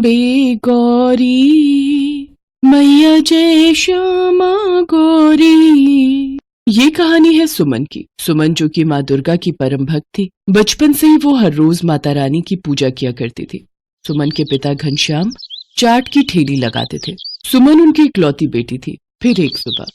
अम्बे गौरी मैया जय श्यामा गौरी। ये कहानी है सुमन की। सुमन जो कि माँ दुर्गा की परम भक्त थी, बचपन से ही वो हर रोज माता रानी की पूजा किया करती थी। सुमन के पिता घनश्याम चाट की ठेली लगाते थे। सुमन उनकी इकलौती बेटी थी। फिर एक सुबह,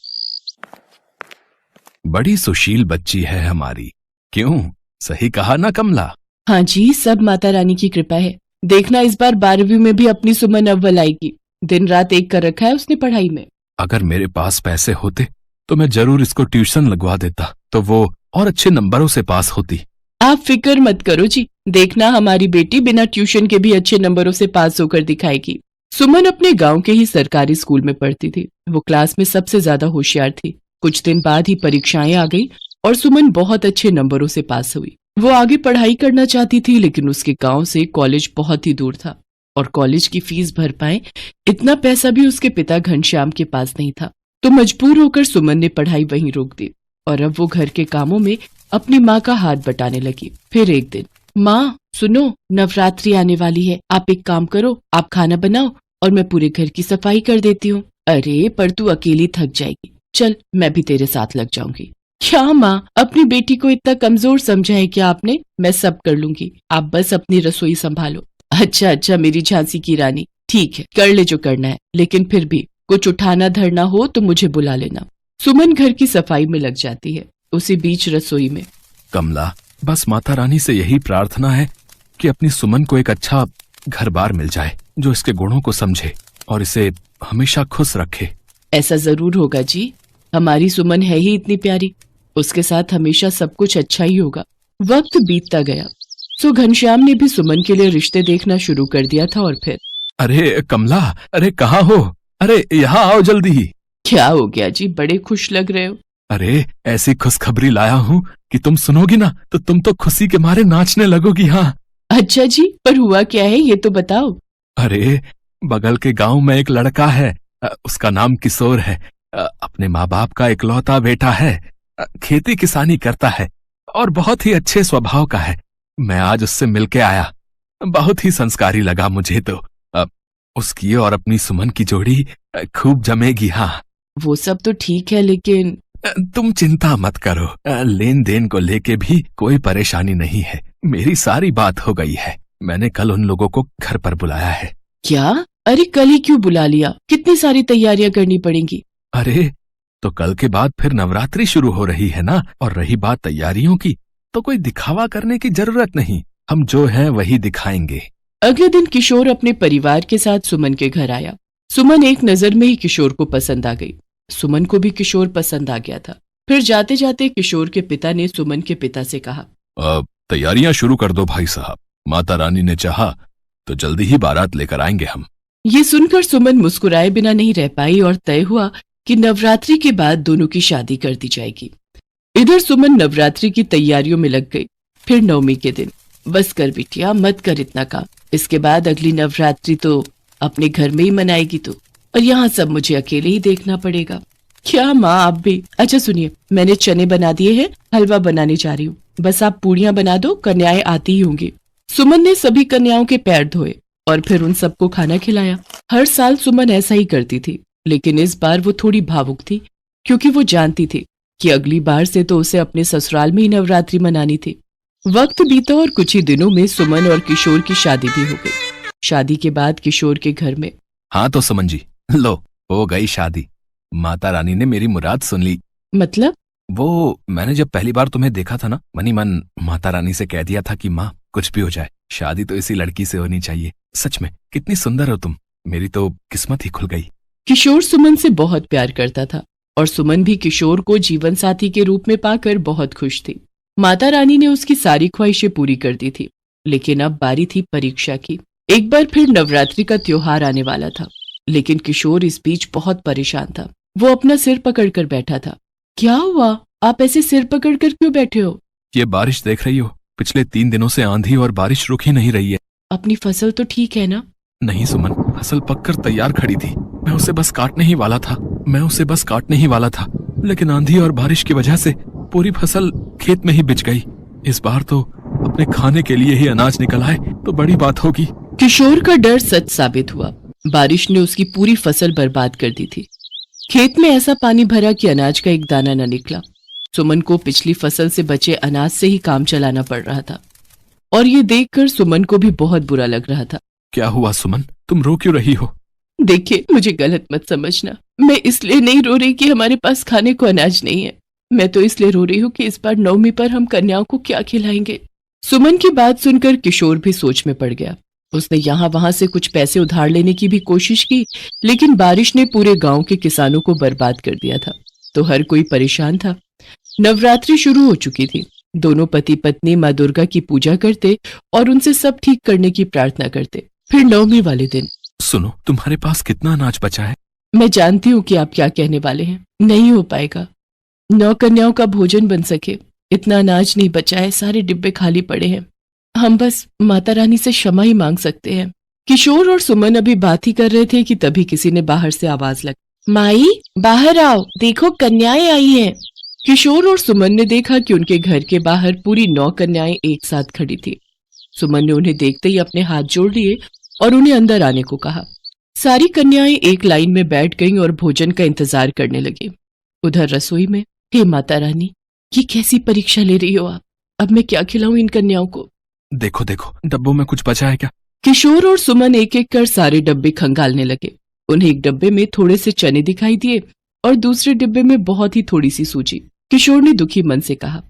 बड़ी सुशील बच्ची है हमारी, क्यों? सही कहा ना कमला? हाँ जी, सब माता रानी की कृपा है। देखना इस बार 12वीं में भी अपनी सुमन अव्वल आएगी। दिन रात एक कर रखा है उसने पढ़ाई में। अगर मेरे पास पैसे होते तो मैं जरूर इसको ट्यूशन लगवा देता, तो वो और अच्छे नंबरों से पास होती। आप फिक्र मत करो जी, देखना हमारी बेटी बिना ट्यूशन के भी अच्छे नंबरों से पास होकर दिखाएगी। सुमन अपने गांव के ही सरकारी स्कूल में पढ़ती थी। वो क्लास में सबसे ज्यादा होशियार थी। कुछ दिन बाद ही परीक्षाएं आ गई और सुमन बहुत अच्छे नंबरों से पास हुई। वो आगे पढ़ाई करना चाहती थी, लेकिन उसके गांव से कॉलेज बहुत ही दूर था और कॉलेज की फीस भर पाए इतना पैसा भी उसके पिता घनश्याम के पास नहीं था। तो मजबूर होकर सुमन ने पढ़ाई वहीं रोक दी और अब वो घर के कामों में अपनी माँ का हाथ बटाने लगी। फिर एक दिन, माँ सुनो, नवरात्रि आने वाली है, आप एक काम करो, आप खाना बनाओ और मैं पूरे घर की सफाई कर देती हूँ। अरे पर तू अकेली थक जाएगी, चल मैं भी तेरे साथ लग जाऊंगी। क्या माँ, अपनी बेटी को इतना कमजोर समझा है क्या आपने? मैं सब कर लूंगी, आप बस अपनी रसोई संभालो। अच्छा अच्छा मेरी झांसी की रानी, ठीक है कर ले जो करना है, लेकिन फिर भी कुछ उठाना धरना हो तो मुझे बुला लेना। सुमन घर की सफाई में लग जाती है। उसी बीच रसोई में, कमला, बस माता रानी से यही प्रार्थना है कि अपनी सुमन को एक अच्छा घर बार मिल जाए जो इसके गुणों को समझे और इसे हमेशा खुश रखे। ऐसा जरूर होगा जी, हमारी सुमन है ही इतनी प्यारी, उसके साथ हमेशा सब कुछ अच्छा ही होगा। वक्त बीतता गया, सो घनश्याम ने भी सुमन के लिए रिश्ते देखना शुरू कर दिया था। और फिर, अरे कमला, अरे कहाँ हो? अरे यहाँ आओ जल्दी ही। क्या हो गया जी, बड़े खुश लग रहे हो? अरे ऐसी खुशखबरी लाया हूँ कि तुम सुनोगी ना तो तुम तो खुशी के मारे नाचने लगोगी। हाँ। अच्छा जी, पर हुआ क्या है ये तो बताओ। अरे बगल के गांव में एक लड़का है, उसका नाम किशोर है। अपने माँ बाप का इकलौता बेटा है, खेती किसानी करता है और बहुत ही अच्छे स्वभाव का है। मैं आज उससे मिलके आया, बहुत ही संस्कारी लगा मुझे तो। उसकी और अपनी सुमन की जोड़ी खूब जमेगी। हाँ वो सब तो ठीक है, लेकिन तुम चिंता मत करो, लेन देन को लेके भी कोई परेशानी नहीं है। मेरी सारी बात हो गई है। मैंने कल उन लोगों को घर पर बुलाया है। क्या? अरे कल ही क्यों बुला लिया? कितनी सारी तैयारियां करनी पड़ेंगी। अरे तो कल के बाद फिर नवरात्रि शुरू हो रही है ना, और रही बात तैयारियों की, तो कोई दिखावा करने की जरूरत नहीं, हम जो है वही दिखाएंगे। अगले दिन किशोर अपने परिवार के साथ सुमन के घर आया। सुमन एक नजर में ही किशोर को पसंद आ गई। सुमन को भी किशोर पसंद आ गया था। फिर जाते जाते किशोर के पिता ने सुमन के पिता से कहा, तैयारियां शुरू कर दो भाई साहब, माता रानी ने चाहा तो जल्दी ही बारात लेकर आएंगे हम। ये सुनकर सुमन मुस्कुराए बिना नहीं रह पाई और तय हुआ कि नवरात्रि के बाद दोनों की शादी कर दी जाएगी। इधर सुमन नवरात्रि की तैयारियों में लग गई। फिर नवमी के दिन, बस कर बिटिया, मत कर इतना काम, इसके बाद अगली नवरात्रि तो अपने घर में ही मनाएगी तू, और यहाँ सब मुझे अकेले ही देखना पड़ेगा। क्या माँ आप भी? अच्छा सुनिए, मैंने चने बना दिए हैं, हलवा बनाने जा रही हूँ, बस आप पूड़ियाँ बना दो, कन्याएं आती ही होंगी। सुमन ने सभी कन्याओं के पैर धोए और फिर उन सबको खाना खिलाया। हर साल सुमन ऐसा ही करती थी, लेकिन इस बार वो थोड़ी भावुक थी, क्योंकि वो जानती थी कि अगली बार से तो उसे अपने ससुराल में ही नवरात्रि मनानी थी। वक्त बीता और कुछ ही दिनों में सुमन और किशोर की शादी भी हो गई। शादी के बाद किशोर के घर में, हाँ तो सुमन जी, लो हो गई शादी। माता रानी ने मेरी मुराद सुन ली। मतलब? वो मैंने जब पहली बार तुम्हें देखा था ना, मनी मन माता रानी से कह दिया था कि माँ कुछ भी हो जाए, शादी तो इसी लड़की से होनी चाहिए। सच में कितनी सुंदर हो तुम, मेरी तो किस्मत ही खुल गई। किशोर सुमन से बहुत प्यार करता था और सुमन भी किशोर को जीवन साथी के रूप में पाकर बहुत खुश थी। माता रानी ने उसकी सारी ख्वाहिशें पूरी कर दी थी, लेकिन अब बारी थी परीक्षा की। एक बार फिर नवरात्रि का त्योहार आने वाला था, लेकिन किशोर इस बीच बहुत परेशान था। वो अपना सिर पकड़कर बैठा था। क्या हुआ? आप ऐसे सिर पकड़कर क्यों बैठे हो? ये बारिश देख रही हो, पिछले 3 दिनों से आंधी और बारिश रुक ही नहीं रही है। अपनी फसल तो ठीक है ना? नहीं सुमन, फसल पककर तैयार खड़ी थी, मैं उसे बस काटने ही वाला था, लेकिन आंधी और बारिश की वजह से पूरी फसल खेत में ही बिछ गई। इस बार तो अपने खाने के लिए ही अनाज निकल आए तो बड़ी बात होगी। किशोर का डर सच साबित हुआ। बारिश ने उसकी पूरी फसल बर्बाद कर दी थी। खेत में ऐसा पानी भरा कि अनाज का एक दाना न निकला। सुमन को पिछली फसल से बचे अनाज से ही काम चलाना पड़ रहा था और ये देखकर सुमन को भी बहुत बुरा लग रहा था। क्या हुआ सुमन, तुम रो क्यों रही हो? देखिए, मुझे गलत मत समझना। मैं इसलिए नहीं रो रही कि हमारे पास खाने को अनाज नहीं है। मैं तो इसलिए रो रही हूँ कि इस बार नवमी पर हम कन्याओं को क्या खिलाएंगे। सुमन की बात सुनकर किशोर भी सोच में पड़ गया। उसने यहाँ वहां से कुछ पैसे उधार लेने की भी कोशिश की, लेकिन बारिश ने पूरे गांव के किसानों को बर्बाद कर दिया था, तो हर कोई परेशान था। नवरात्रि शुरू हो चुकी थी। दोनों पति पत्नी माँ दुर्गा की पूजा करते और उनसे सब ठीक करने की प्रार्थना करते। फिर नवमी वाले दिन, सुनो, तुम्हारे पास कितना अनाज बचा है? मैं जानती हूँ कि आप क्या कहने वाले हैं। नहीं हो पाएगा। 9 कन्याओं का भोजन बन सके इतना अनाज नहीं बचा है। सारे डिब्बे खाली पड़े हैं। हम बस माता रानी से क्षमा ही मांग सकते हैं। किशोर और सुमन अभी बात ही कर रहे थे कि तभी किसी ने बाहर से आवाज लगी, माई बाहर आओ, देखो कन्याएं आई हैं। किशोर और सुमन ने देखा कि उनके घर के बाहर पूरी 9 कन्याएं एक साथ खड़ी थी। सुमन ने उन्हें देखते ही अपने हाथ जोड़ लिए और उन्हें अंदर आने को कहा। सारी कन्याएं एक लाइन में बैठ गईं और भोजन का इंतजार करने लगी। उधर रसोई में, हे माता रानी, ये कैसी परीक्षा ले रही हो आप? अब मैं क्या खिलाऊं इन कन्याओं को? देखो देखो, डब्बों में कुछ बचा है क्या? किशोर और सुमन एक एक कर सारे डब्बे खंगालने लगे। उन्हें एक डब्बे में थोड़े से चने दिखाई दिए और दूसरे डिब्बे में बहुत ही थोड़ी सी सूजी। किशोर ने दुखी मन से कहा,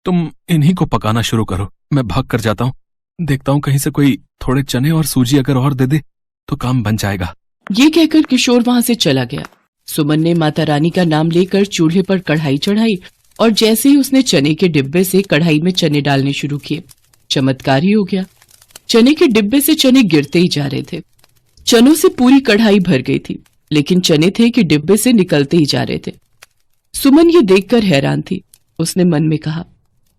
तुम इन्हीं को पकाना शुरू करो, मैं भाग कर जाता हूँ। देखता हूँ कहीं से कोई थोड़े चने और सूजी अगर और दे दे तो काम बन जाएगा। ये कहकर किशोर वहां से चला गया। सुमन ने माता रानी का नाम लेकर चूल्हे पर कढ़ाई चढ़ाई और जैसे ही उसने चने के डिब्बे से कढ़ाई में चने डालने शुरू किए, चमत्कार ही हो गया। चने के डिब्बे से चने गिरते ही जा रहे थे। चनों से पूरी कढ़ाई भर गई थी, लेकिन चने थे कि डिब्बे से निकलते ही जा रहे थे। सुमन ये देखकर हैरान थी। उसने मन में कहा,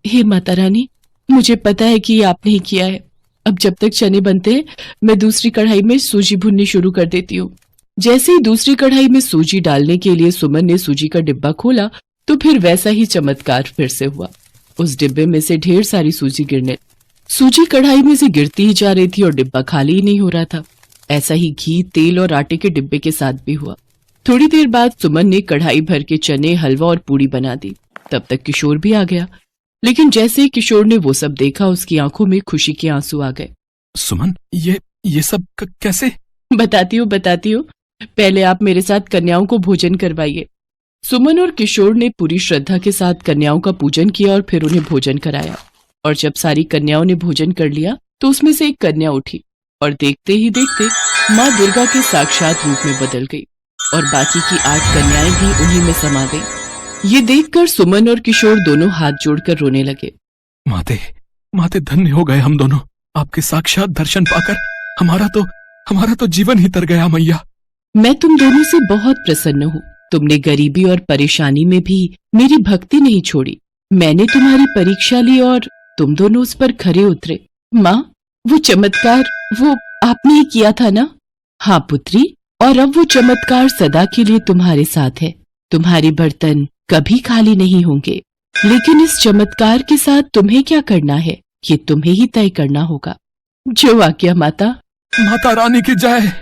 हे माता रानी, मुझे पता है कि ये आपने ही किया है। अब जब तक चने बनते हैं मैं दूसरी कढ़ाई में सूजी भुननी शुरू कर देती हूँ। जैसे ही दूसरी कढ़ाई में सूजी डालने के लिए सुमन ने सूजी का डिब्बा खोला तो फिर वैसा ही चमत्कार फिर से हुआ। उस डिब्बे में से ढेर सारी सूजी सूजी कढ़ाई में से गिरती ही जा रही थी और डिब्बा खाली ही नहीं हो रहा था। ऐसा ही घी, तेल और आटे के डिब्बे के साथ भी हुआ। थोड़ी देर बाद सुमन ने कढ़ाई भर के चने, हलवा और पूड़ी बना दी। तब तक किशोर भी आ गया, लेकिन जैसे ही किशोर ने वो सब देखा उसकी आंखों में खुशी के आंसू आ गए। सुमन, ये सब कैसे? बताती हूँ। पहले आप मेरे साथ कन्याओं को भोजन करवाइए। सुमन और किशोर ने पूरी श्रद्धा के साथ कन्याओं का पूजन किया और फिर उन्हें भोजन कराया। और जब सारी कन्याओं ने भोजन कर लिया तो उसमें से एक कन्या उठी और देखते ही देखते माँ दुर्गा के साक्षात रूप में बदल गई और बाकी की 8 कन्याएं भी उन्हीं में समा गईं। ये देखकर सुमन और किशोर दोनों हाथ जोड़कर रोने लगे। माते धन्य हो गए हम दोनों। आपके साक्षात दर्शन पाकर हमारा तो जीवन ही तर गया मैया। मैं तुम दोनों से बहुत प्रसन्न हूँ। तुमने गरीबी और परेशानी में भी मेरी भक्ति नहीं छोड़ी। मैंने तुम्हारी परीक्षा ली और तुम दोनों उस पर खरे उतरे। माँ, वो चमत्कार वो आपने ही किया था ना? हाँ पुत्री, और अब वो चमत्कार सदा के लिए तुम्हारे साथ है। तुम्हारे बर्तन कभी खाली नहीं होंगे, लेकिन इस चमत्कार के साथ तुम्हें क्या करना है ये तुम्हें ही तय करना होगा। जो आज्ञा माता। माता रानी की जय।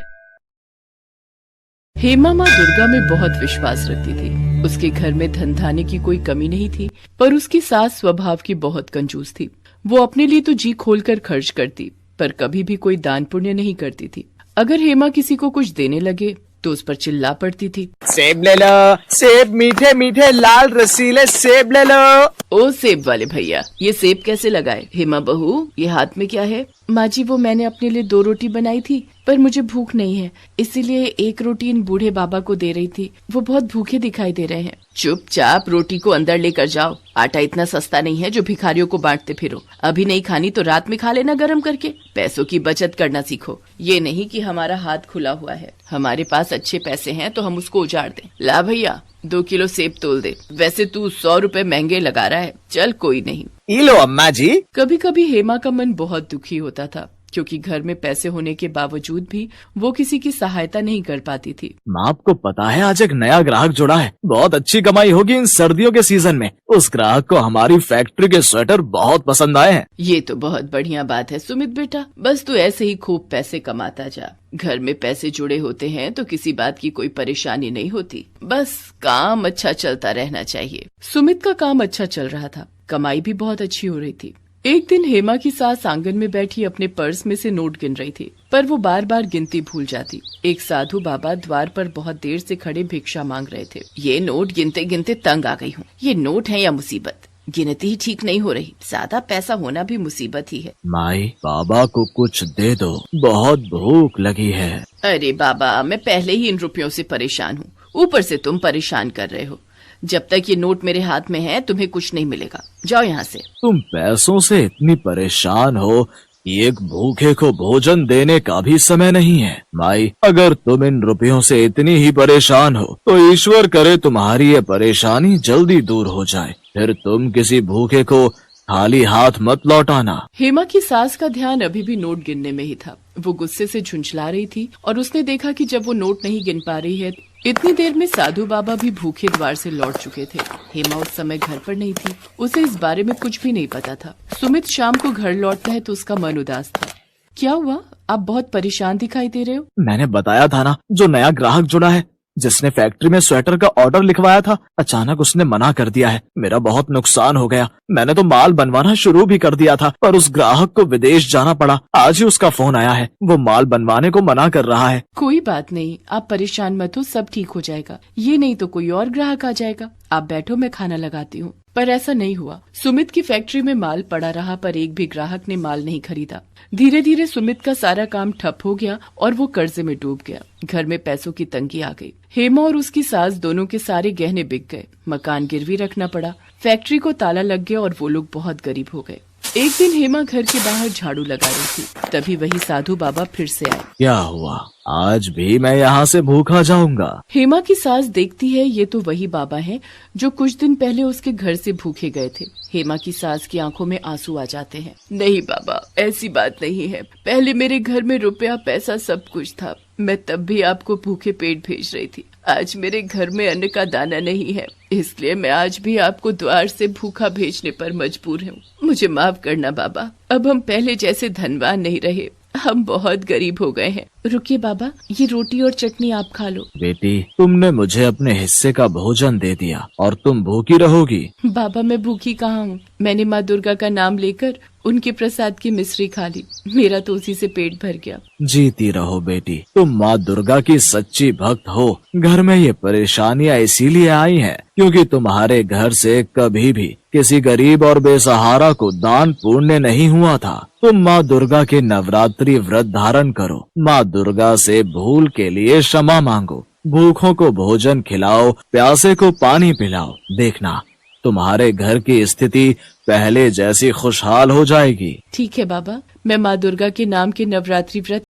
हेमा माँ दुर्गा में बहुत विश्वास रखती थी। उसके घर में धन धान्य की कोई कमी नहीं थी, पर उसकी सास स्वभाव की बहुत कंजूस थी। वो अपने लिए तो जी खोलकर खर्च करती, पर कभी भी कोई दान पुण्य नहीं करती थी। अगर हेमा किसी को कुछ देने लगे तो उस पर चिल्ला पड़ती थी, सेब ले लो, सेब मीठे मीठे लाल रसीले सेब ले लो। ओ सेब वाले भैया, ये सेब कैसे लगाए? हेमा बहू, ये हाथ में क्या है? माँ जी, वो मैंने अपने लिए 2 रोटी बनाई थी, पर मुझे भूख नहीं है, इसीलिए 1 रोटी इन बूढ़े बाबा को दे रही थी। वो बहुत भूखे दिखाई दे रहे हैं। चुपचाप रोटी को अंदर लेकर जाओ। आटा इतना सस्ता नहीं है जो भिखारियों को बांटते फिरो। अभी नहीं खानी तो रात में खा लेना गरम करके। पैसों की बचत करना सीखो। ये नहीं कि हमारा हाथ खुला हुआ है। हमारे पास अच्छे पैसे हैं तो हम उसको उजाड़ दें। ला भैया, 2 किलो सेब तोल दे। वैसे तू 100 रुपए महंगे लगा रहा है। चल कोई नहीं। लो अम्मा जी। कभी कभी हेमा का मन बहुत दुखी होता था। क्योंकि घर में पैसे होने के बावजूद भी वो किसी की सहायता नहीं कर पाती थी। आपको पता है आज एक नया ग्राहक जुड़ा है, बहुत अच्छी कमाई होगी इन सर्दियों के सीजन में। उस ग्राहक को हमारी फैक्ट्री के स्वेटर बहुत पसंद आए हैं। ये तो बहुत बढ़िया बात है सुमित बेटा, बस तू ऐसे ही खूब पैसे कमाता जा। घर में पैसे जुड़े होते हैं तो किसी बात की कोई परेशानी नहीं होती, बस काम अच्छा चलता रहना चाहिए। सुमित का काम अच्छा चल रहा था, कमाई भी बहुत अच्छी हो रही थी। एक दिन हेमा की सास आंगन में बैठी अपने पर्स में से नोट गिन रही थी, पर वो बार बार गिनती भूल जाती। एक साधु बाबा द्वार पर बहुत देर से खड़े भिक्षा मांग रहे थे। ये नोट गिनते गिनते तंग आ गई हूँ, ये नोट है या मुसीबत, गिनती ही ठीक नहीं हो रही, ज्यादा पैसा होना भी मुसीबत ही है। माई बाबा को कुछ दे दो, बहुत भूख लगी है। अरे बाबा, मैं पहले ही इन रुपयों से परेशान हूँ, ऊपर से तुम परेशान कर रहे हो। जब तक ये नोट मेरे हाथ में है तुम्हें कुछ नहीं मिलेगा, जाओ यहाँ से। तुम पैसों से इतनी परेशान हो कि एक भूखे को भोजन देने का भी समय नहीं है। माई, अगर तुम इन रुपयों से इतनी ही परेशान हो तो ईश्वर करे तुम्हारी ये परेशानी जल्दी दूर हो जाए, फिर तुम किसी भूखे को खाली हाथ मत लौटाना। हेमा की सास का ध्यान अभी भी नोट गिनने में ही था। वो गुस्से से झुंझला रही थी और उसने देखा कि जब वो नोट नहीं गिन पा रही है, इतनी देर में साधु बाबा भी भूखे द्वार से लौट चुके थे। हेमा उस समय घर पर नहीं थी, उसे इस बारे में कुछ भी नहीं पता था। सुमित शाम को घर लौटता है तो उसका मन उदास था। क्या हुआ, आप बहुत परेशान दिखाई दे रहे हो? मैंने बताया था ना, जो नया ग्राहक जुड़ा है जिसने फैक्ट्री में स्वेटर का ऑर्डर लिखवाया था, अचानक उसने मना कर दिया है। मेरा बहुत नुकसान हो गया। मैंने तो माल बनवाना शुरू भी कर दिया था, पर उस ग्राहक को विदेश जाना पड़ा। आज ही उसका फोन आया है, वो माल बनवाने को मना कर रहा है। कोई बात नहीं, आप परेशान मत हो, सब ठीक हो जाएगा। ये नहीं तो कोई और ग्राहक आ जाएगा। आप बैठो, मैं खाना लगाती हूँ। पर ऐसा नहीं हुआ। सुमित की फैक्ट्री में माल पड़ा रहा, पर एक भी ग्राहक ने माल नहीं खरीदा। धीरे धीरे सुमित का सारा काम ठप हो गया और वो कर्जे में डूब गया। घर में पैसों की तंगी आ गई। हेमा और उसकी सास दोनों के सारे गहने बिक गए, मकान गिरवी रखना पड़ा, फैक्ट्री को ताला लग गया और वो लोग बहुत गरीब हो गए। एक दिन हेमा घर के बाहर झाड़ू लगा रही थी, तभी वही साधु बाबा फिर से आए। क्या हुआ, आज भी मैं यहाँ से भूखा जाऊंगा? हेमा की सास देखती है ये तो वही बाबा हैं जो कुछ दिन पहले उसके घर से भूखे गए थे। हेमा की सास की आंखों में आंसू आ जाते हैं। नहीं बाबा, ऐसी बात नहीं है। पहले मेरे घर में रुपया पैसा सब कुछ था, मैं तब भी आपको भूखे पेट भेज रही थी। आज मेरे घर में अन्न का दाना नहीं है, इसलिए मैं आज भी आपको द्वार से भूखा भेजने पर मजबूर हूँ। मुझे माफ करना बाबा, अब हम पहले जैसे धनवान नहीं रहे, हम बहुत गरीब हो गए हैं। रुकिए बाबा, ये रोटी और चटनी आप खा लो। बेटी, तुमने मुझे अपने हिस्से का भोजन दे दिया और तुम भूखी रहोगी? बाबा, मैं भूखी कहाँ हूँ, मैंने माँ दुर्गा का नाम लेकर उनके प्रसाद की मिश्री खा ली, मेरा तो उसी से पेट भर गया। जीती रहो बेटी, तुम माँ दुर्गा की सच्ची भक्त हो। घर में ये परेशानियाँ इसीलिए आई हैं क्योंकि तुम्हारे घर से कभी भी किसी गरीब और बेसहारा को दान पुण्य नहीं हुआ था। तुम माँ दुर्गा के नवरात्रि व्रत धारण करो, माँ दुर्गा से भूल के लिए क्षमा मांगो, भूखों को भोजन खिलाओ, प्यासे को पानी पिलाओ। देखना, तुम्हारे घर की स्थिति पहले जैसी खुशहाल हो जाएगी। ठीक है बाबा, मैं माँ दुर्गा के नाम के नवरात्रि व्रत